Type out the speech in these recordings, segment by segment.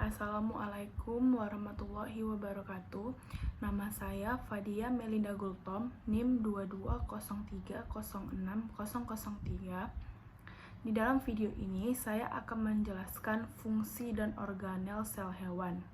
Assalamualaikum warahmatullahi wabarakatuh. Nama saya Fadia Melinda Gultom, NIM 2203060003. Di dalam video ini, saya akan menjelaskan fungsi dan organel sel hewan.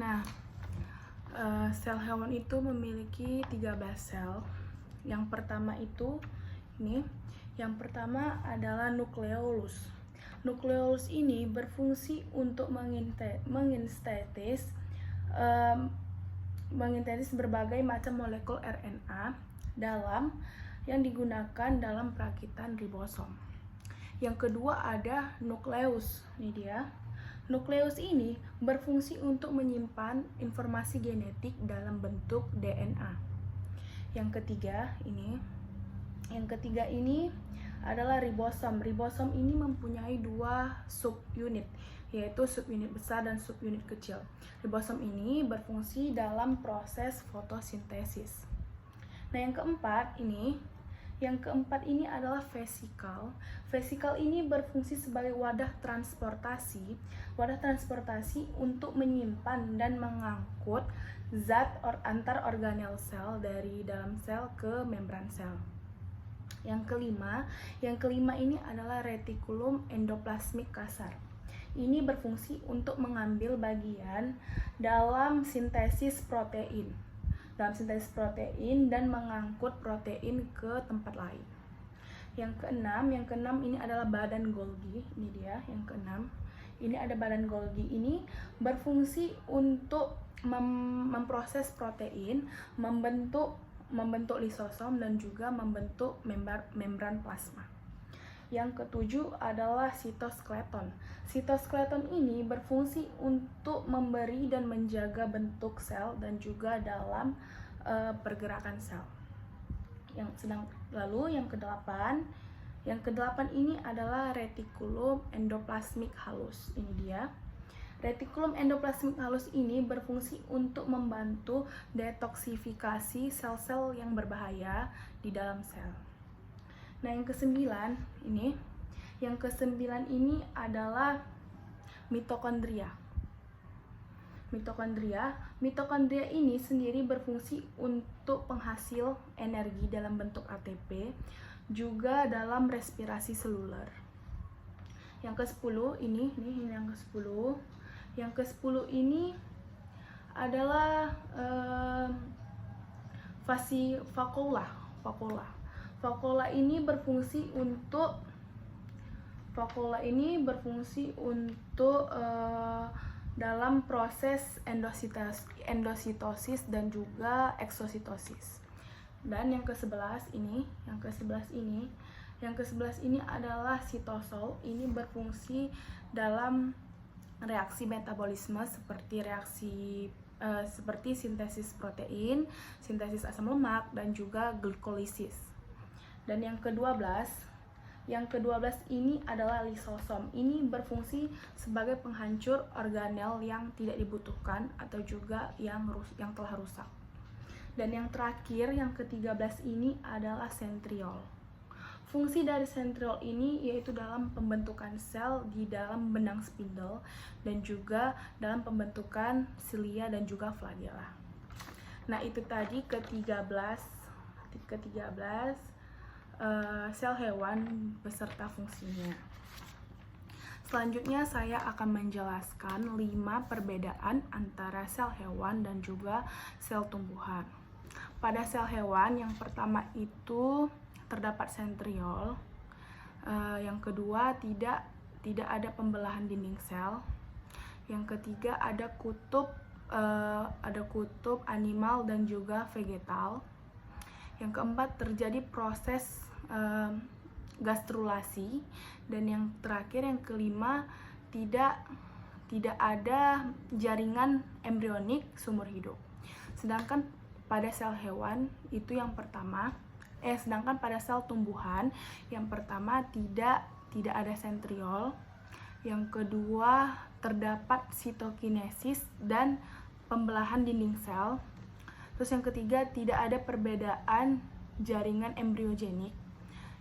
Nah, sel hewan itu memiliki 13 sel. Yang pertama itu ini, yang pertama adalah nukleolus. Nukleolus ini berfungsi untuk mengintesis berbagai macam molekul RNA yang digunakan dalam perakitan ribosom. Yang kedua ada nukleus. Ini dia. Nukleus ini berfungsi untuk menyimpan informasi genetik dalam bentuk DNA. Yang ketiga ini adalah ribosom. Ribosom ini mempunyai dua subunit, yaitu subunit besar dan subunit kecil. Ribosom ini berfungsi dalam proses fotosintesis. Nah, yang keempat ini adalah vesikal. Vesikal ini berfungsi sebagai wadah transportasi untuk menyimpan dan mengangkut zat antar organel sel dari dalam sel ke membran sel. Yang kelima ini adalah retikulum endoplasmik kasar. Ini berfungsi untuk mengambil bagian dalam sintesis protein dan mengangkut protein ke tempat lain. Yang keenam ini adalah badan Golgi. Ini dia yang keenam. Ini ada badan Golgi, ini berfungsi untuk memproses protein, membentuk lisosom dan juga membentuk membran plasma. Yang ketujuh adalah sitoskeleton. Sitoskeleton ini berfungsi untuk memberi dan menjaga bentuk sel dan juga dalam pergerakan sel. Lalu yang kedelapan ini adalah retikulum endoplasmik halus. Ini dia. Retikulum endoplasmik halus ini berfungsi untuk membantu detoksifikasi sel-sel yang berbahaya di dalam sel. Nah, yang kesembilan ini adalah mitokondria. Mitokondria ini sendiri berfungsi untuk penghasil energi dalam bentuk ATP, juga dalam respirasi seluler. Yang ke-10 ini yang ke-10. Yang ke-10 ini adalah vakuola. Vakuola ini berfungsi untuk dalam proses endositosis dan juga eksositosis. Dan yang ke-11 ini adalah sitosol. Ini berfungsi dalam reaksi metabolisme seperti sintesis protein, sintesis asam lemak dan juga glikolisis. Dan yang ke-12 ini adalah lisosom. Ini berfungsi sebagai penghancur organel yang tidak dibutuhkan atau juga yang telah rusak. Dan yang terakhir, yang ke-13 ini adalah sentriol. Fungsi dari sentriol ini yaitu dalam pembentukan sel di dalam benang spindle dan juga dalam pembentukan silia dan juga flagella. Nah, itu tadi ke-13 sel hewan beserta fungsinya. Selanjutnya saya akan menjelaskan 5 perbedaan antara sel hewan dan juga sel tumbuhan. Pada sel hewan, yang pertama itu terdapat sentriol. Yang kedua tidak ada pembelahan dinding sel. Yang ketiga ada kutub animal dan juga vegetal. Yang keempat terjadi proses gastrulasi, dan yang terakhir yang kelima tidak ada jaringan embrionik sumber hidup. Sedangkan pada sel hewan itu sedangkan pada sel tumbuhan yang pertama tidak ada sentriol, yang kedua terdapat sitokinesis dan pembelahan dinding sel, terus yang ketiga tidak ada perbedaan jaringan embriogenik,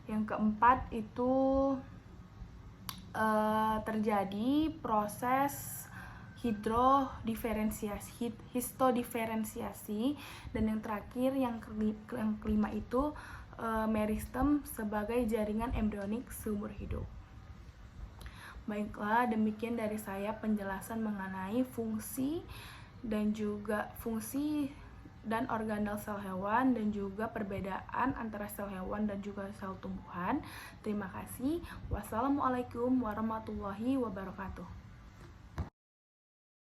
yang keempat itu terjadi proses histodiferensiasi, dan yang terakhir yang kelima itu meristem sebagai jaringan embrionik seumur hidup. Baiklah, demikian dari saya penjelasan mengenai fungsi dan juga fungsi dan organel sel hewan, dan juga perbedaan antara sel hewan dan juga sel tumbuhan. Terima kasih. Wassalamualaikum warahmatullahi wabarakatuh.